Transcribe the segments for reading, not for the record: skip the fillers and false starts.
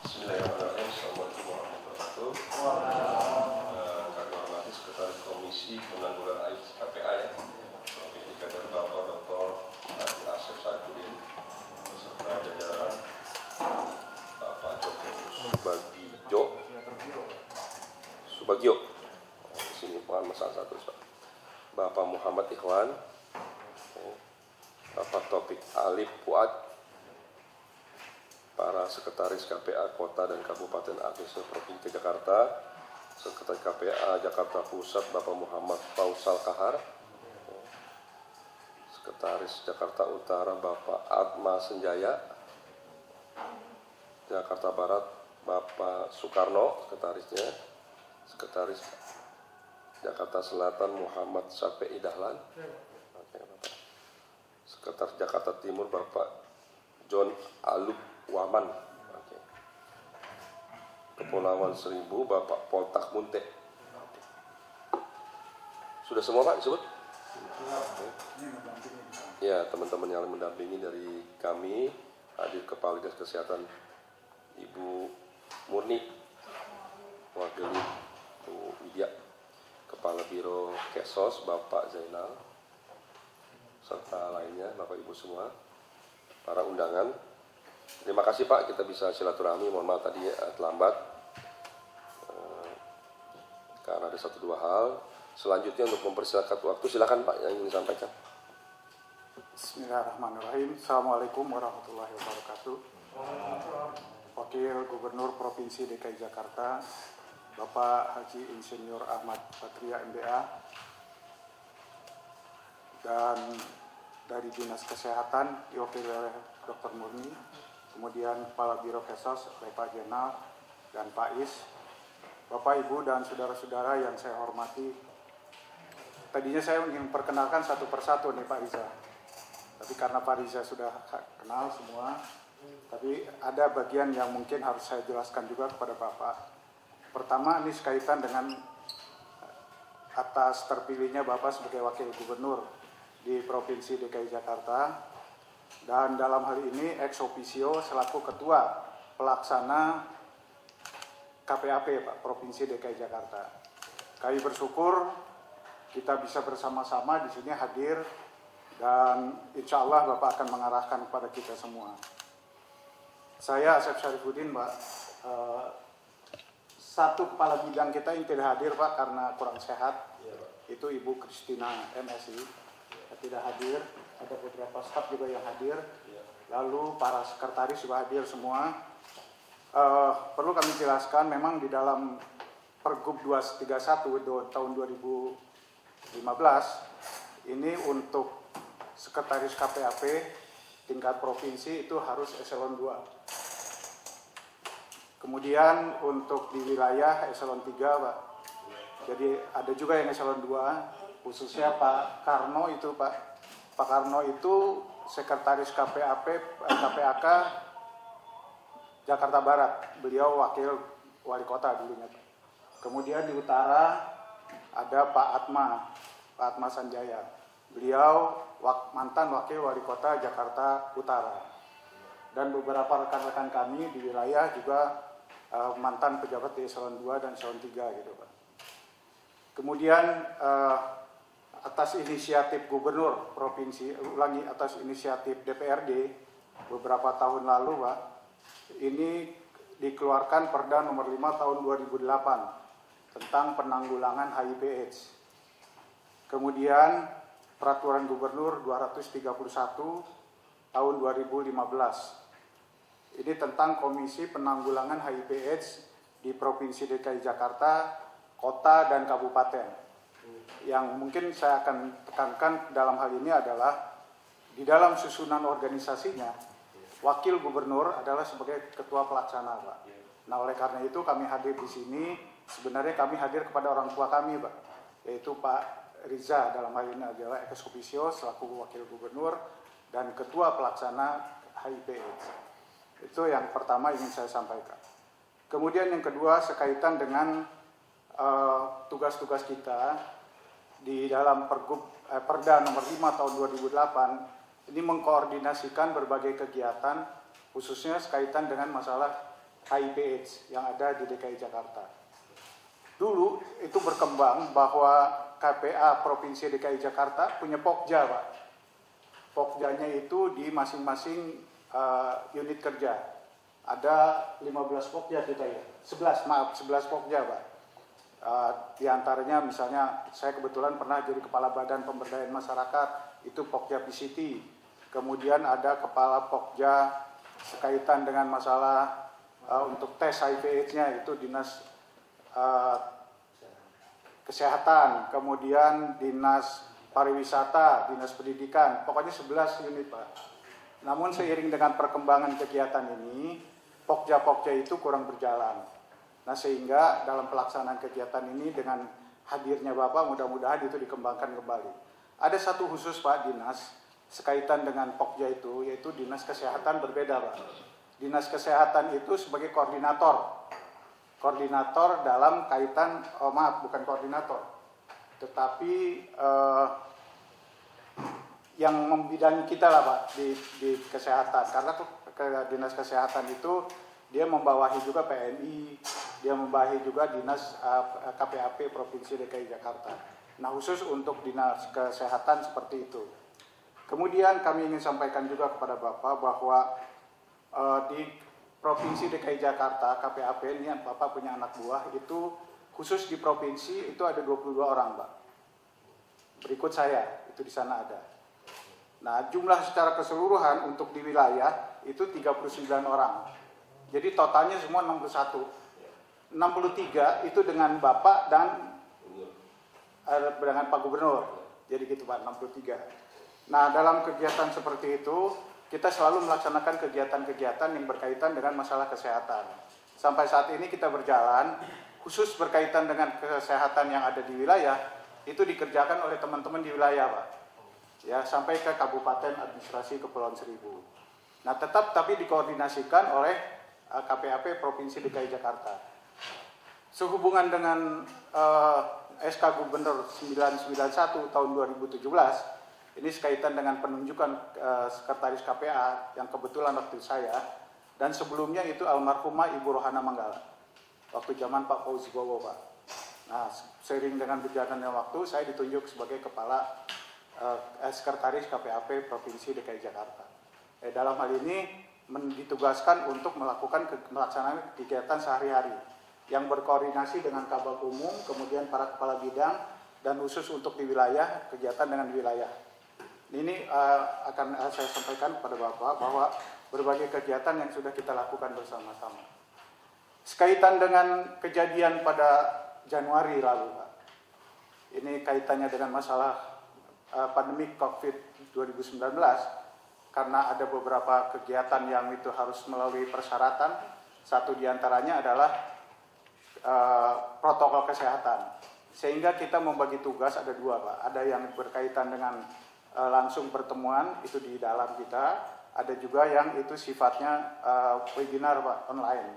Bismillahirrahmanirrahim. Assalamualaikum warahmatullahi wabarakatuh. Kami hormati Sekretaris Komisi Penanggulangan AIDS KPA ya, Provinsi Kader Bapak Dr. Asep Saipudin, beserta jajaran Bapak Joko Subagio. Di sini mohon masalah satu, Bapak Muhammad Ikhwan, Bapak Taufik Alif Fuad, para sekretaris KPA Kota dan Kabupaten AKS Provinsi Jakarta, Sekretaris KPA Jakarta Pusat Bapak Muhammad Fausal Kahar, Sekretaris Jakarta Utara Bapak Atma Senjaya, Jakarta Barat Bapak Soekarno sekretarisnya, Sekretaris Jakarta Selatan Muhammad Syafi'i Dahlan, Sekretaris Jakarta Timur Bapak John Aluk Waman, Kepulauan Seribu Bapak Poltak Munte. Sudah semua Pak disebut? Ya, teman-teman yang mendampingi dari kami, hadir Kepala Dinas Kesehatan Ibu Murni, wakili Bu Widya, Kepala Biro Kesos Bapak Zainal, serta lainnya Bapak Ibu semua, para undangan. Terima kasih Pak, kita bisa silaturahmi. Mohon maaf tadi terlambat karena ada satu dua hal. Selanjutnya untuk mempersilakan waktu, silakan Pak yang ingin disampaikan. Bismillahirrahmanirrahim. Assalamualaikum warahmatullahi wabarakatuh. Wakil Gubernur Provinsi DKI Jakarta Bapak Haji Insinyur Ahmad Patria MBA, dan dari Dinas Kesehatan diwakili oleh Dr. Murni, kemudian Kepala Biro Kesos Bapak Jenal dan Pak Is, Bapak Ibu dan saudara-saudara yang saya hormati. Tadinya saya ingin perkenalkan satu persatu nih Pak Riza, tapi karena Pak Riza sudah kenal semua, tapi ada bagian yang mungkin harus saya jelaskan juga kepada Bapak. Pertama, ini sekaitan dengan atas terpilihnya Bapak sebagai Wakil Gubernur di Provinsi DKI Jakarta, dan dalam hal ini ex officio selaku Ketua Pelaksana KPAP Pak Provinsi DKI Jakarta. Kami bersyukur kita bisa bersama-sama di sini hadir, dan insya Allah Bapak akan mengarahkan kepada kita semua. Saya Asep Syarifuddin Pak, satu kepala bidang kita yang tidak hadir Pak karena kurang sehat, itu Ibu Kristina MSI tidak hadir. Ada beberapa staf juga yang hadir, lalu para sekretaris juga hadir semua. Perlu kami jelaskan, memang di dalam Pergub 231 tahun 2015 ini untuk sekretaris KPAP tingkat provinsi itu harus eselon 2. Kemudian untuk di wilayah eselon 3 Pak. Jadi ada juga yang eselon 2, khususnya Pak Karno itu Pak. Pak Karno itu sekretaris KPAK Jakarta Barat. Beliau wakil wali kota dulunya. Kemudian di utara ada Pak Atma Sanjaya. Beliau mantan wakil wali kota Jakarta Utara. Dan beberapa rekan-rekan kami di wilayah juga mantan pejabat di eselon 2 dan eselon 3 gitu Pak. Kemudian atas inisiatif Gubernur Provinsi, atas inisiatif DPRD beberapa tahun lalu Pak, ini dikeluarkan Perda nomor 5 tahun 2008 tentang penanggulangan HIV/AIDS. Kemudian Peraturan Gubernur 231 tahun 2015. Ini tentang Komisi Penanggulangan HIV/AIDS di Provinsi DKI Jakarta, Kota dan Kabupaten. Yang mungkin saya akan tekankan dalam hal ini adalah di dalam susunan organisasinya, Wakil Gubernur adalah sebagai Ketua Pelaksana Pak. Nah oleh karena itu kami hadir di sini, sebenarnya kami hadir kepada orang tua kami Pak, yaitu Pak Riza, dalam hal ini adalah ex officio selaku Wakil Gubernur dan Ketua Pelaksana HIV/AIDS. Itu yang pertama ingin saya sampaikan. Kemudian yang kedua sekaitan dengan tugas-tugas kita di dalam Perda nomor 5 tahun 2008 ini mengkoordinasikan berbagai kegiatan khususnya sekaitan dengan masalah HIV/AIDS yang ada di DKI Jakarta. Dulu itu berkembang bahwa KPA Provinsi DKI Jakarta punya Pokja, Pak. Pokjanya itu di masing-masing unit kerja. Ada 15 Pokja kita ya. 11 Pokja, Pak. Di antaranya misalnya saya kebetulan pernah jadi Kepala Badan Pemberdayaan Masyarakat, itu Pokja PCT. Kemudian ada Kepala Pokja sekaitan dengan masalah untuk tes HIV/AIDS-nya, itu Dinas Kesehatan, kemudian Dinas Pariwisata, Dinas Pendidikan, pokoknya 11 unit, Pak. Namun seiring dengan perkembangan kegiatan ini, Pokja-Pokja itu kurang berjalan. Nah, sehingga dalam pelaksanaan kegiatan ini dengan hadirnya Bapak, mudah-mudahan itu dikembangkan kembali. Ada satu khusus, Pak, dinas sekaitan dengan Pokja itu, yaitu Dinas Kesehatan berbeda, Pak. Dinas Kesehatan itu sebagai koordinator dalam kaitan, bukan koordinator, tetapi yang membidangi kita lah, Pak, di kesehatan. Karena Dinas Kesehatan itu dia membawahi juga PMI, dia membawahi juga Dinas KPAP Provinsi DKI Jakarta. Nah, khusus untuk Dinas Kesehatan seperti itu. Kemudian kami ingin sampaikan juga kepada Bapak bahwa di Provinsi DKI Jakarta, KPAP ini Bapak punya anak buah, itu khusus di provinsi itu ada 22 orang, Pak. Berikut saya, itu di sana ada. Nah, jumlah secara keseluruhan untuk di wilayah itu 39 orang. Jadi totalnya semua 61. 63 itu dengan Bapak dan dengan Pak Gubernur. Jadi gitu, Pak, 63. Nah, dalam kegiatan seperti itu, kita selalu melaksanakan kegiatan-kegiatan yang berkaitan dengan masalah kesehatan. Sampai saat ini kita berjalan, khusus berkaitan dengan kesehatan yang ada di wilayah, itu dikerjakan oleh teman-teman di wilayah, Pak. Ya, sampai ke Kabupaten Administrasi Kepulauan Seribu. Nah, tapi dikoordinasikan oleh KPAP Provinsi DKI Jakarta. Sehubungan dengan SK Gubernur 991 tahun 2017, ini sekaitan dengan penunjukan Sekretaris KPA yang kebetulan waktu saya, dan sebelumnya itu almarhumah Ibu Rohana Manggala, waktu zaman Pak Fauzi Bowo, Pak. Nah, seiring dengan berjalannya waktu, saya ditunjuk sebagai Kepala Sekretaris KPAP Provinsi DKI Jakarta. Dalam hal ini ditugaskan untuk melakukan pelaksanaan kegiatan sehari-hari yang berkoordinasi dengan Kabag Umum, kemudian para kepala bidang, dan khusus untuk di wilayah, kegiatan dengan wilayah. Ini akan saya sampaikan kepada Bapak bahwa berbagai kegiatan yang sudah kita lakukan bersama-sama. Sekaitan dengan kejadian pada Januari lalu, Pak. Ini kaitannya dengan masalah pandemi COVID 2019, karena ada beberapa kegiatan yang itu harus melalui persyaratan. Satu diantaranya adalah protokol kesehatan. Sehingga kita membagi tugas ada dua, Pak. Ada yang berkaitan dengan langsung pertemuan itu di dalam kita, ada juga yang itu sifatnya webinar, Pak, online.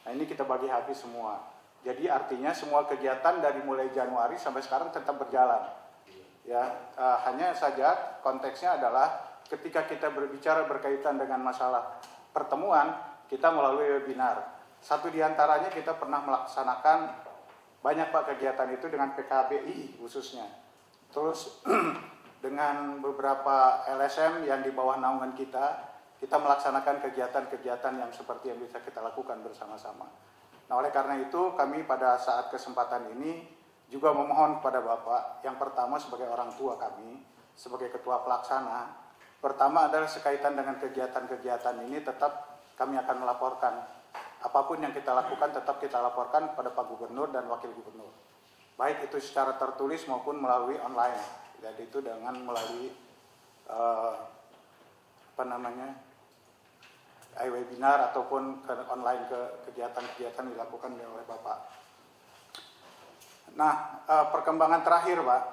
Nah, ini kita bagi habis semua. Jadi artinya semua kegiatan dari mulai Januari sampai sekarang tetap berjalan. Ya, hanya saja konteksnya adalah ketika kita berbicara berkaitan dengan masalah pertemuan, kita melalui webinar. Satu diantaranya kita pernah melaksanakan banyak, Pak, kegiatan itu dengan PKBI khususnya. Terus dengan beberapa LSM yang di bawah naungan kita melaksanakan kegiatan-kegiatan yang seperti yang bisa kita lakukan bersama-sama. Nah, oleh karena itu kami pada saat kesempatan ini juga memohon kepada Bapak, yang pertama sebagai orang tua kami, sebagai ketua pelaksana, pertama adalah sekaitan dengan kegiatan-kegiatan ini tetap kami akan melaporkan. Apapun yang kita lakukan tetap kita laporkan kepada Pak Gubernur dan Wakil Gubernur. Baik itu secara tertulis maupun melalui online. Jadi itu dengan melalui webinar ataupun online kegiatan-kegiatan dilakukan oleh Bapak. Nah, perkembangan terakhir, Pak,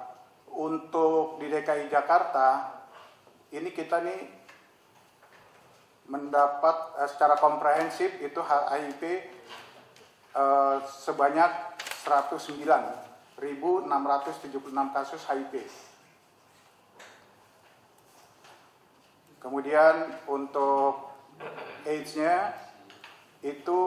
untuk di DKI Jakarta ini kita nih mendapat secara komprehensif itu HIV sebanyak 109.676 kasus HIV. Kemudian untuk AIDS-nya itu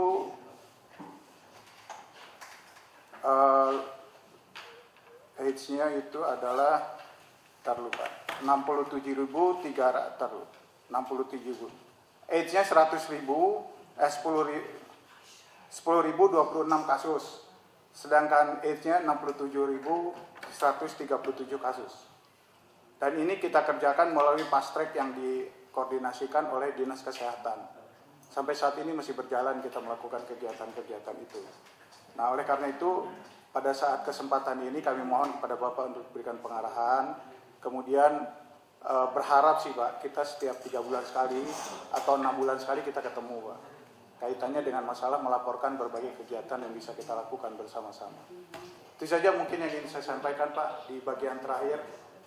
age-nya itu adalah 67.300 age-nya 10.000 10.026 kasus, sedangkan age-nya 67.137 kasus. Dan ini kita kerjakan melalui fast track yang dikoordinasikan oleh Dinas Kesehatan. Sampai saat ini masih berjalan kita melakukan kegiatan-kegiatan itu. Nah, oleh karena itu pada saat kesempatan ini kami mohon kepada Bapak untuk berikan pengarahan. Kemudian berharap sih Pak, kita setiap 3 bulan sekali atau 6 bulan sekali kita ketemu Pak. Kaitannya dengan masalah melaporkan berbagai kegiatan yang bisa kita lakukan bersama-sama. Itu saja mungkin yang ingin saya sampaikan Pak. Di bagian terakhir,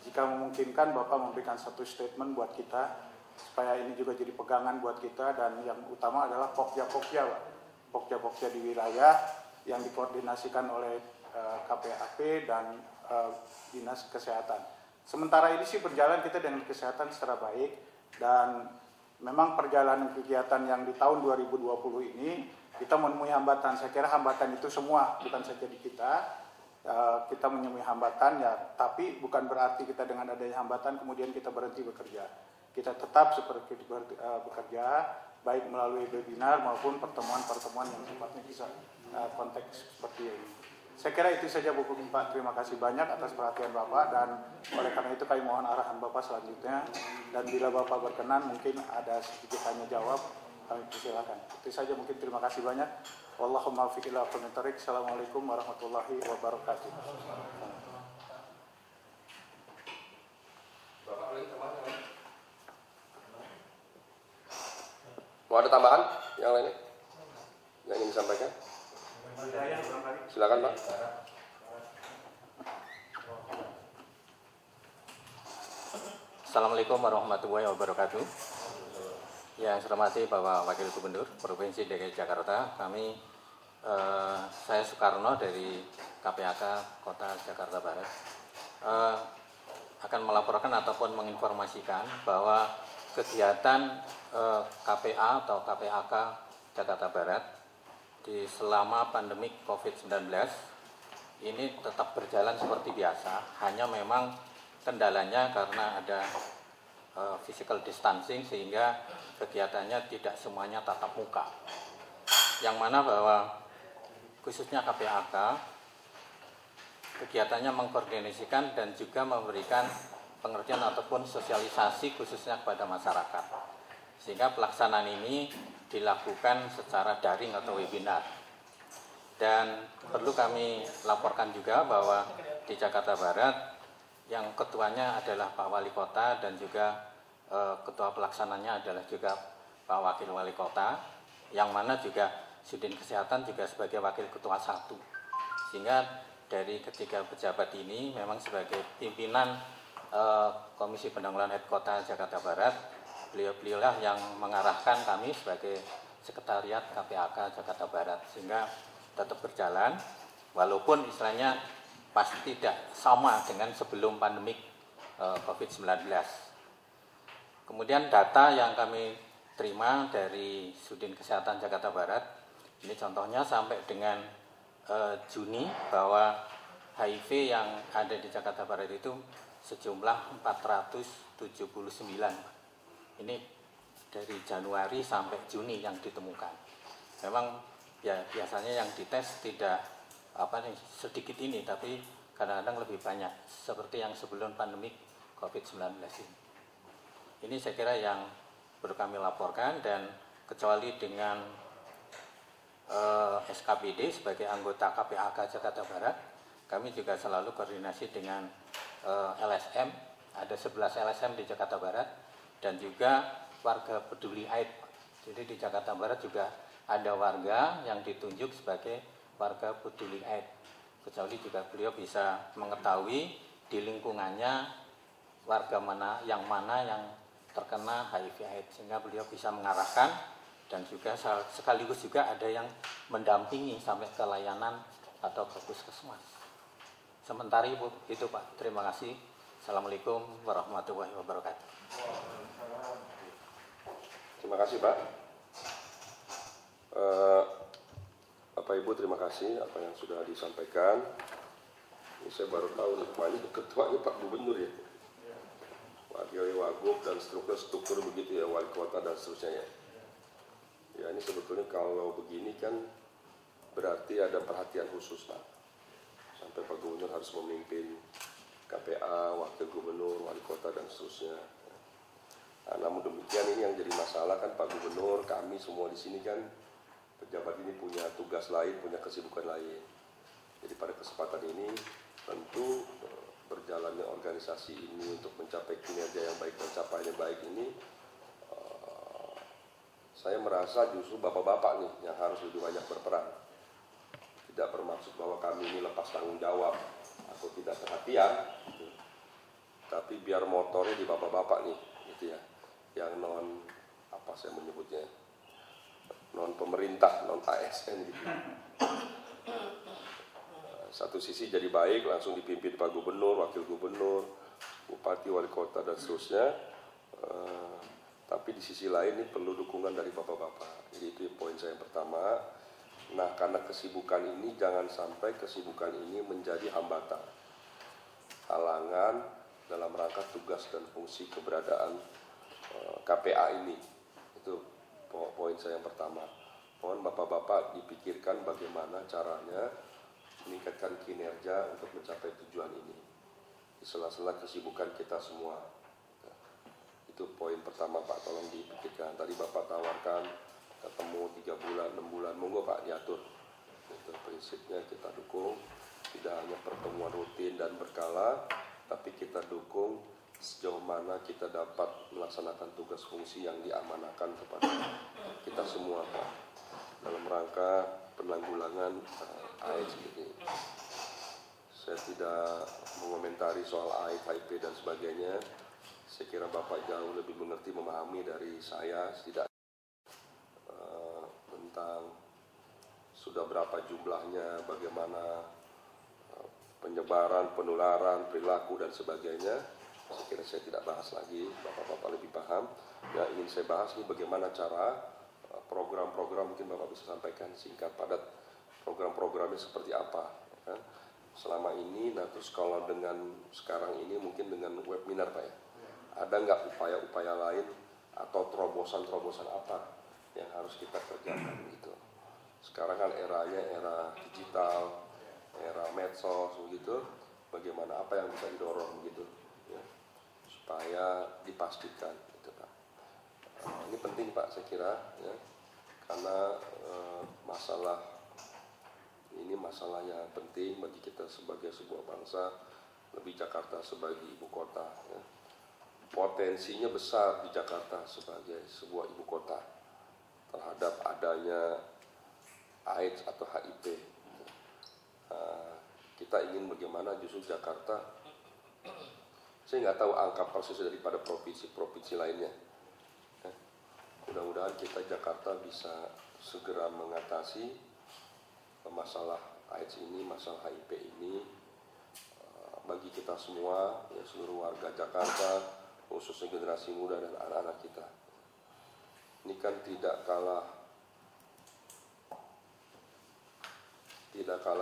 jika memungkinkan Bapak memberikan satu statement buat kita, supaya ini juga jadi pegangan buat kita, dan yang utama adalah pokja-pokja Pak. Pokja-pokja di wilayah yang dikoordinasikan oleh KPAP dan Dinas Kesehatan. Sementara ini sih berjalan kita dengan kesehatan secara baik, dan memang perjalanan kegiatan yang di tahun 2020 ini kita menemui hambatan. Saya kira hambatan itu semua, bukan saja di kita. Kita menemui hambatan ya, tapi bukan berarti kita dengan adanya hambatan kemudian kita berhenti bekerja. Kita tetap seperti bekerja, baik melalui webinar maupun pertemuan-pertemuan yang sifatnya bisa konteks seperti ini. Saya kira itu saja Bu Pak. Terima kasih banyak atas perhatian Bapak, dan oleh karena itu kami mohon arahan Bapak selanjutnya, dan bila Bapak berkenan mungkin ada sedikit tanya jawab, kami persilakan. Itu saja mungkin, terima kasih banyak. Wallahumma muwaffiq ila aqwamit thoriq. Assalamualaikum warahmatullahi wabarakatuh. Mau ada tambahan yang lainnya yang ingin disampaikan? Silakan Pak. Assalamualaikum warahmatullahi wabarakatuh. Yang saya hormati Bapak Wakil Gubernur Provinsi DKI Jakarta, saya Soekarno dari KPAK Kota Jakarta Barat akan melaporkan ataupun menginformasikan bahwa kegiatan KPA atau KPAK Jakarta Barat di selama pandemik COVID-19 ini tetap berjalan seperti biasa, hanya memang kendalanya karena ada physical distancing sehingga kegiatannya tidak semuanya tatap muka. Yang mana bahwa khususnya KPAK kegiatannya mengkoordinasikan dan juga memberikan pengertian ataupun sosialisasi khususnya kepada masyarakat. Sehingga pelaksanaan ini dilakukan secara daring atau webinar. Dan perlu kami laporkan juga bahwa di Jakarta Barat yang ketuanya adalah Pak Wali Kota dan juga ketua pelaksananya adalah juga Pak Wakil Wali Kota, yang mana juga Sudin Kesehatan juga sebagai Wakil Ketua 1. Sehingga dari ketiga pejabat ini memang sebagai pimpinan Komisi Penanggulangan Kota Jakarta Barat, beliau-beliaulah yang mengarahkan kami sebagai Sekretariat KPAK Jakarta Barat, sehingga tetap berjalan walaupun istilahnya pasti tidak sama dengan sebelum pandemik COVID-19. Kemudian data yang kami terima dari Sudin Kesehatan Jakarta Barat, ini contohnya sampai dengan Juni bahwa HIV yang ada di Jakarta Barat itu sejumlah 479. Ini dari Januari sampai Juni yang ditemukan. Memang ya biasanya yang dites tidak sedikit ini, tapi kadang-kadang lebih banyak seperti yang sebelum pandemik COVID-19 ini. Ini saya kira yang perlu kami laporkan, dan kecuali dengan SKPD sebagai anggota KPAK Jakarta Barat, kami juga selalu koordinasi dengan LSM, ada 11 LSM di Jakarta Barat, dan juga warga peduli AIDS. Jadi di Jakarta Barat juga ada warga yang ditunjuk sebagai warga peduli AIDS. Kecuali juga beliau bisa mengetahui di lingkungannya warga mana yang terkena HIV AIDS, sehingga beliau bisa mengarahkan, dan juga sekaligus juga ada yang mendampingi sampai ke layanan atau ke puskesmas. Sementara itu Pak, terima kasih. Assalamualaikum warahmatullahi wabarakatuh. Terima kasih Pak. Bapak Ibu, terima kasih apa yang sudah disampaikan. Ini saya baru tahu nih, Pak, ini ketuanya Pak Gubernur ya. Wakil Wagub dan struktur begitu ya, wali kota dan seterusnya ya. Ya ini sebetulnya kalau begini kan berarti ada perhatian khusus Pak. Sampai Pak Gubernur harus memimpin KPA, wakil gubernur, wali kota dan seterusnya. Nah, namun demikian ini yang jadi masalah kan Pak Gubernur, kami semua di sini kan pejabat ini punya tugas lain, punya kesibukan lain. Jadi pada kesempatan ini tentu berjalannya organisasi ini untuk mencapai kinerja yang baik dan capaian yang baik ini, saya merasa justru bapak-bapak nih yang harus lebih banyak berperan. Tidak bermaksud bahwa kami ini lepas tanggung jawab atau tidak perhatian, tapi biar motornya di bapak-bapak nih, gitu ya, yang non apa saya menyebutnya, non pemerintah, non ASN gitu. Satu sisi jadi baik, langsung dipimpin Pak Gubernur, Wakil Gubernur, Bupati, Wali Kota, dan seterusnya. Tapi di sisi lain ini perlu dukungan dari bapak-bapak. Jadi itu poin saya yang pertama. Nah, karena kesibukan ini, jangan sampai kesibukan ini menjadi hambatan, halangan dalam rangka tugas dan fungsi keberadaan KPA ini. Itu poin saya yang pertama. Mohon bapak-bapak dipikirkan bagaimana caranya meningkatkan kinerja untuk mencapai tujuan ini di sela-sela kesibukan kita semua. Itu poin pertama Pak, tolong dipikirkan. Tadi Bapak tawarkan ketemu 3 bulan, 6 bulan, monggo Pak diatur. Itu prinsipnya kita dukung, tidak hanya pertemuan rutin dan berkala, tapi kita dukung sejauh mana kita dapat melaksanakan tugas fungsi yang diamanahkan kepada kita semua Pak, dalam rangka penanggulangan AIDS ini. Saya tidak mengomentari soal AIDS, HIV dan sebagainya. Saya kira Bapak jauh lebih mengerti, memahami dari saya tidak tentang sudah berapa jumlahnya, bagaimana penyebaran, penularan, perilaku dan sebagainya. Saya kira saya tidak bahas lagi, Bapak-bapak lebih paham. Yang ingin saya bahas ini bagaimana cara program-program, mungkin Bapak bisa sampaikan singkat padat program-programnya seperti apa ya. Selama ini, nah terus kalau dengan sekarang ini mungkin dengan webinar Pak ya, ada nggak upaya-upaya lain atau terobosan-terobosan apa yang harus kita kerjakan gitu. Sekarang kan eranya era digital, era medsos begitu, bagaimana apa yang bisa didorong gitu ya, supaya dipastikan gitu Pak. Ini penting Pak saya kira ya, karena masalah ini masalah yang penting bagi kita sebagai sebuah bangsa, lebih Jakarta sebagai ibu kota ya. Potensinya besar di Jakarta sebagai sebuah ibu kota terhadap adanya AIDS atau HIV. Kita ingin bagaimana justru Jakarta, saya nggak tahu angka persis daripada provinsi-provinsi lainnya. Mudah-mudahan kita Jakarta bisa segera mengatasi masalah AIDS ini, masalah HIV ini bagi kita semua, ya seluruh warga Jakarta, khususnya generasi muda dan anak-anak kita. Ini kan tidak kalah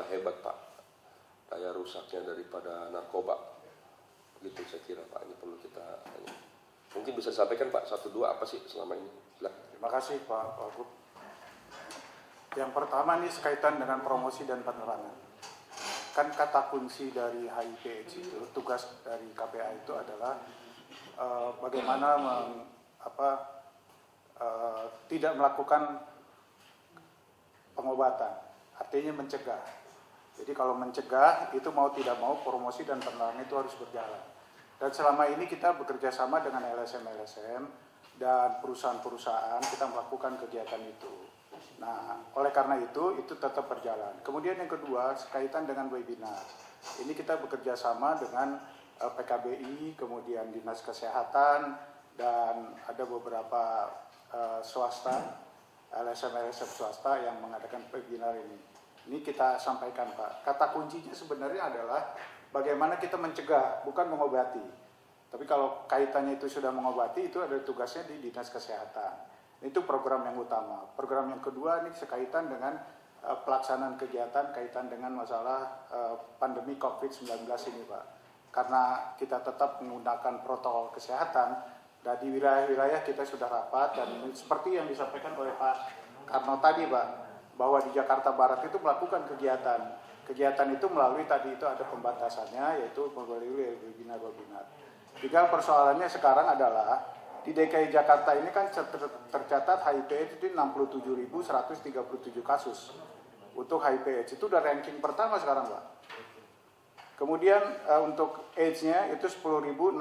hebat Pak, daya rusaknya daripada narkoba. Begitu saya kira Pak, ini perlu kita mungkin bisa sampaikan Pak, 1-2 apa sih selama ini? Terima kasih Pak Wagub. Yang pertama ini sekaitan dengan promosi dan penerangan. Kan kata kunci dari HIV/AIDS itu, tugas dari KPA itu adalah bagaimana tidak melakukan pengobatan, artinya mencegah. Jadi kalau mencegah itu mau tidak mau promosi dan penerangan itu harus berjalan. Dan selama ini kita bekerja sama dengan LSM-LSM dan perusahaan-perusahaan, kita melakukan kegiatan itu. Nah, oleh karena itu tetap berjalan. Kemudian yang kedua, sekaitan dengan webinar. Ini kita bekerja sama dengan PKBI, kemudian Dinas Kesehatan, dan ada beberapa swasta, LSM-LSM swasta yang mengadakan webinar ini. Ini kita sampaikan Pak. Kata kuncinya sebenarnya adalah bagaimana kita mencegah, bukan mengobati. Tapi kalau kaitannya itu sudah mengobati, itu ada tugasnya di Dinas Kesehatan. Itu program yang utama. Program yang kedua ini sekaitan dengan pelaksanaan kegiatan kaitan dengan masalah pandemi COVID-19 ini Pak. Karena kita tetap menggunakan protokol kesehatan, dan di wilayah-wilayah kita sudah rapat, dan seperti yang disampaikan oleh Pak Karno tadi Pak, bahwa di Jakarta Barat itu melakukan kegiatan. Kegiatan itu melalui tadi itu ada pembatasannya, yaitu melalui webinar-webinar. Tinggal persoalannya sekarang adalah di DKI Jakarta ini kan tercatat HIV itu 67.137 kasus. Untuk HIV/AIDS itu udah ranking pertama sekarang Pak. Kemudian untuk AIDS-nya itu 10.624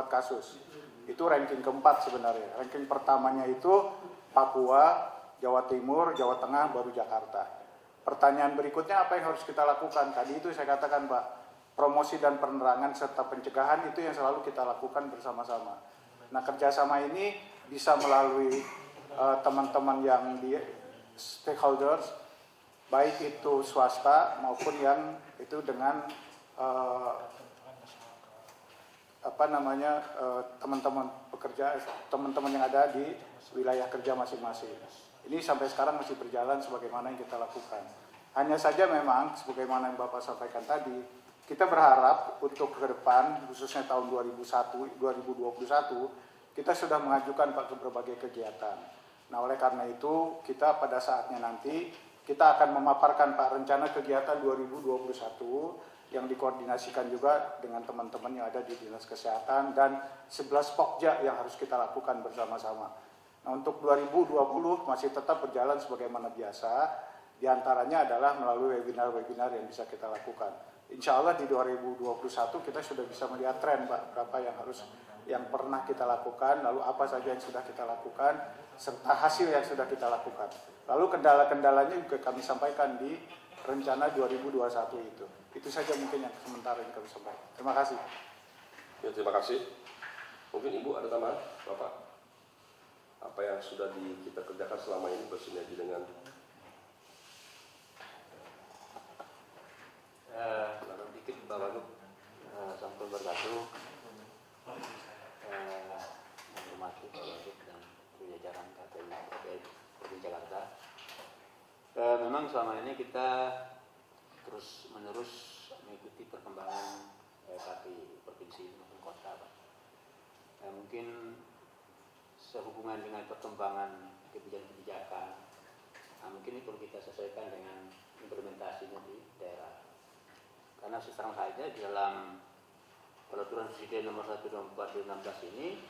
kasus. Itu ranking keempat sebenarnya. Ranking pertamanya itu Papua, Jawa Timur, Jawa Tengah, baru Jakarta. Pertanyaan berikutnya apa yang harus kita lakukan? Tadi itu saya katakan Pak, promosi dan penerangan serta pencegahan itu yang selalu kita lakukan bersama-sama. Nah kerjasama ini bisa melalui teman-teman yang di stakeholders, baik itu swasta maupun yang itu dengan teman-teman pekerja, teman-teman yang ada di wilayah kerja masing-masing. Ini sampai sekarang masih berjalan sebagaimana yang kita lakukan. Hanya saja memang sebagaimana yang Bapak sampaikan tadi, kita berharap untuk ke depan, khususnya tahun 2021, kita sudah mengajukan Pak ke berbagai kegiatan. Nah oleh karena itu, kita pada saatnya nanti, kita akan memaparkan Pak rencana kegiatan 2021 yang dikoordinasikan juga dengan teman-teman yang ada di Dinas Kesehatan dan 11 pokja yang harus kita lakukan bersama-sama. Nah untuk 2020 masih tetap berjalan sebagaimana biasa, diantaranya adalah melalui webinar-webinar yang bisa kita lakukan. Insya Allah di 2021 kita sudah bisa melihat tren Pak, berapa yang pernah kita lakukan, lalu apa saja yang sudah kita lakukan, serta hasil yang sudah kita lakukan. Lalu kendala-kendalanya juga kami sampaikan di rencana 2021 itu. Itu saja mungkin yang sementara yang kami sampaikan. Terima kasih. Ya, terima kasih. Mungkin Ibu ada tambahan, Bapak? Apa yang sudah kita kerjakan selama ini bersinergi dengan dikit Bapak Gub, Assalamualaikum warahmatullahi menghormati Bapak Gub dan jajaran KPI Provinsi Jakarta. Memang selama ini kita terus menerus mengikuti perkembangan KPI Provinsi maupun kota Pak. Mungkin sehubungan dengan perkembangan kebijakan-kebijakan, mungkin ini perlu kita sesuaikan dengan implementasinya di daerah. Karena sekarang saja di dalam Peraturan Presiden Nomor 1 Tahun 2016 ini,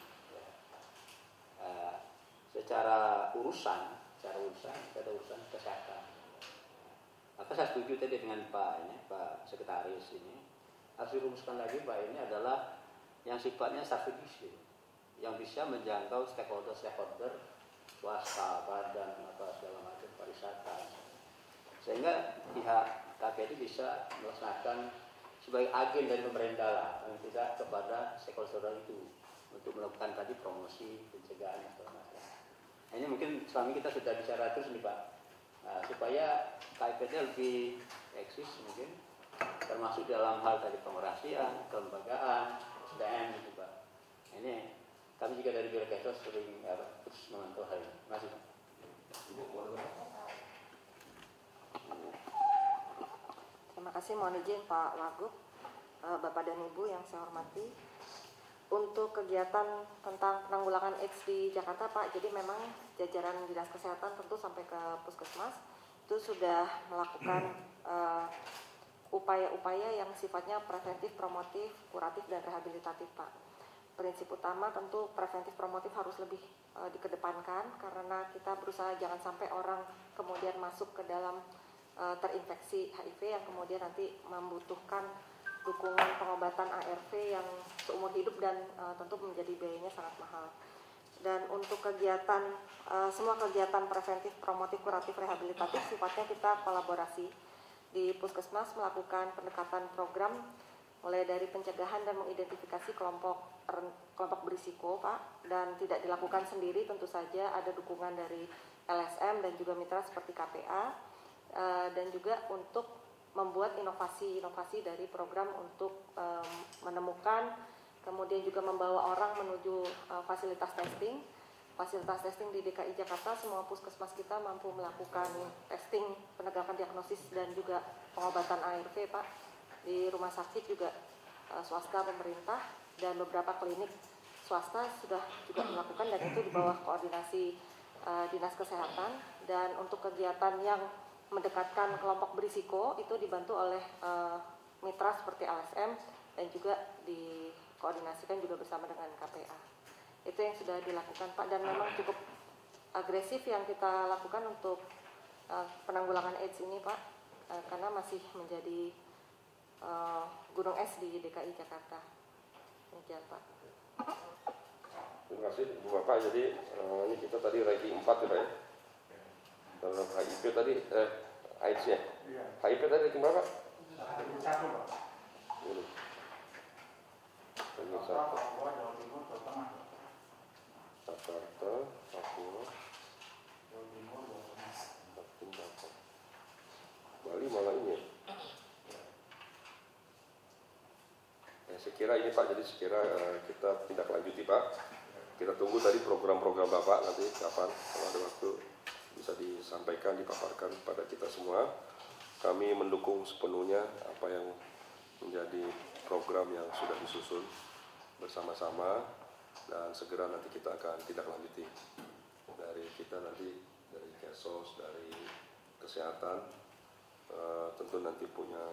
secara urusan kesehatan. Maka saya setuju tadi dengan Pak Sekretaris ini, harus dirumuskan lagi Pak, ini adalah yang sifatnya strategis, yang bisa menjangkau stakeholder swasta, badan, segala macam pariwisata, sehingga pihak KPI bisa melaksanakan sebagai agen dari pemerintah lah, yang tidak kepada stakeholder itu untuk melakukan tadi promosi, pencegahan dan segala macam. Nah, ini mungkin selama ini kita sudah bicara terus nih Pak, supaya KPI lebih eksis mungkin, termasuk dalam hal tadi pengoperasian, kelembagaan, SDM gitu Pak. Ini kami juga dari Biro Kesos sering terus memantau hal ini. Terima kasih Pak. Terima kasih, mohon izin Pak Wagub, Bapak dan Ibu yang saya hormati. Untuk kegiatan tentang penanggulangan AIDS di Jakarta Pak, jadi memang jajaran Dinas Kesehatan tentu sampai ke Puskesmas itu sudah melakukan upaya-upaya yang sifatnya preventif, promotif, kuratif, dan rehabilitatif Pak. Prinsip utama tentu preventif promotif harus lebih dikedepankan, karena kita berusaha jangan sampai orang kemudian masuk ke dalam terinfeksi HIV yang kemudian nanti membutuhkan dukungan pengobatan ARV yang seumur hidup dan tentu menjadi biayanya sangat mahal. Dan untuk kegiatan semua kegiatan preventif, promotif, kuratif, rehabilitatif sifatnya kita kolaborasi. Di Puskesmas melakukan pendekatan program mulai dari pencegahan dan mengidentifikasi kelompok berisiko Pak, dan tidak dilakukan sendiri, tentu saja ada dukungan dari LSM dan juga mitra seperti KPA, dan juga untuk membuat inovasi dari program untuk menemukan, kemudian juga membawa orang menuju fasilitas testing, fasilitas testing di DKI Jakarta, semua puskesmas kita mampu melakukan testing, penegakan diagnosis dan juga pengobatan ARV, Pak. Di rumah sakit juga swasta, pemerintah, dan beberapa klinik swasta sudah juga melakukan, dan itu di bawah koordinasi Dinas Kesehatan. Dan untuk kegiatan yang mendekatkan kelompok berisiko itu dibantu oleh mitra seperti LSM dan juga dikoordinasikan juga bersama dengan KPA. Itu yang sudah dilakukan, Pak, dan memang cukup agresif yang kita lakukan untuk penanggulangan AIDS ini, Pak, karena masih menjadi gunung es di DKI Jakarta. Demikian, Pak. Terima kasih Bu Bapak. Jadi ini kita tadi ranking 4 ya Pak ya. Dalam HIV tadi AIDS ya. HIV tadi ranking berapa? 1, Pak. Ini. Ranking 1. Papua, Jawa Timur, Jawa Tengah. Jakarta, Papua, Jawa Timur, Jawa Tengah. Bapak. Bali malah ini ya. Saya kira ini Pak, jadi sekira kita tindak lanjuti Pak. Kita tunggu tadi program-program Bapak nanti kapan, kalau ada waktu bisa disampaikan, dipaparkan kepada kita semua. Kami mendukung sepenuhnya apa yang menjadi program yang sudah disusun bersama-sama, dan segera nanti kita akan tindak lanjuti. Dari kita nanti, dari Kesos, dari Kesehatan, tentu nanti punya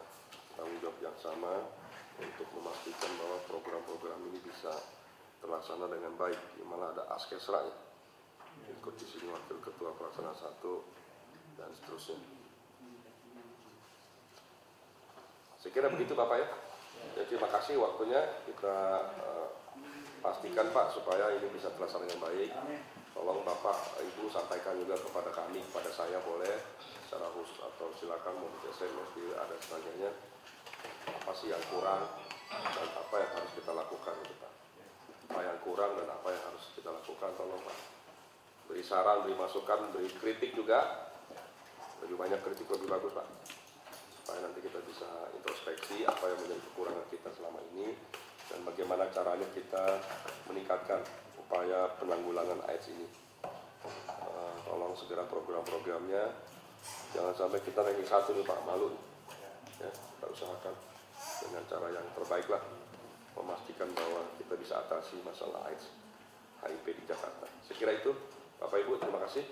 tanggung jawab yang sama untuk memastikan bahwa program-program ini bisa terlaksana dengan baik. Malah ada Askesra ya, ikut di sini wakil ketua pelaksana 1 dan seterusnya. Saya kira begitu Bapak ya. Jadi terima kasih waktunya. Kita pastikan Pak supaya ini bisa terlaksana dengan baik. Tolong Bapak Ibu sampaikan juga kepada kami, kepada saya boleh secara khusus atau silakan mau di SMS ada sebagainya. Apa sih yang kurang dan apa yang harus kita lakukan gitu Pak. Apa yang kurang dan apa yang harus kita lakukan, tolong Pak. Beri saran, beri masukan, beri kritik juga. Lebih banyak kritik lebih bagus Pak. Supaya nanti kita bisa introspeksi apa yang menjadi kekurangan kita selama ini dan bagaimana caranya kita meningkatkan upaya penanggulangan AIDS ini. Tolong segera program-programnya. Jangan sampai kita ranking 1 nih Pak, malu. Ya, kita usahakan dengan cara yang terbaik lah memastikan bahwa kita bisa atasi masalah AIDS HIV di Jakarta. Saya kira itu Bapak Ibu, terima kasih.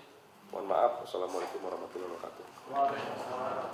Mohon maaf. Wassalamualaikum warahmatullahi wabarakatuh. Waalaikumsalam.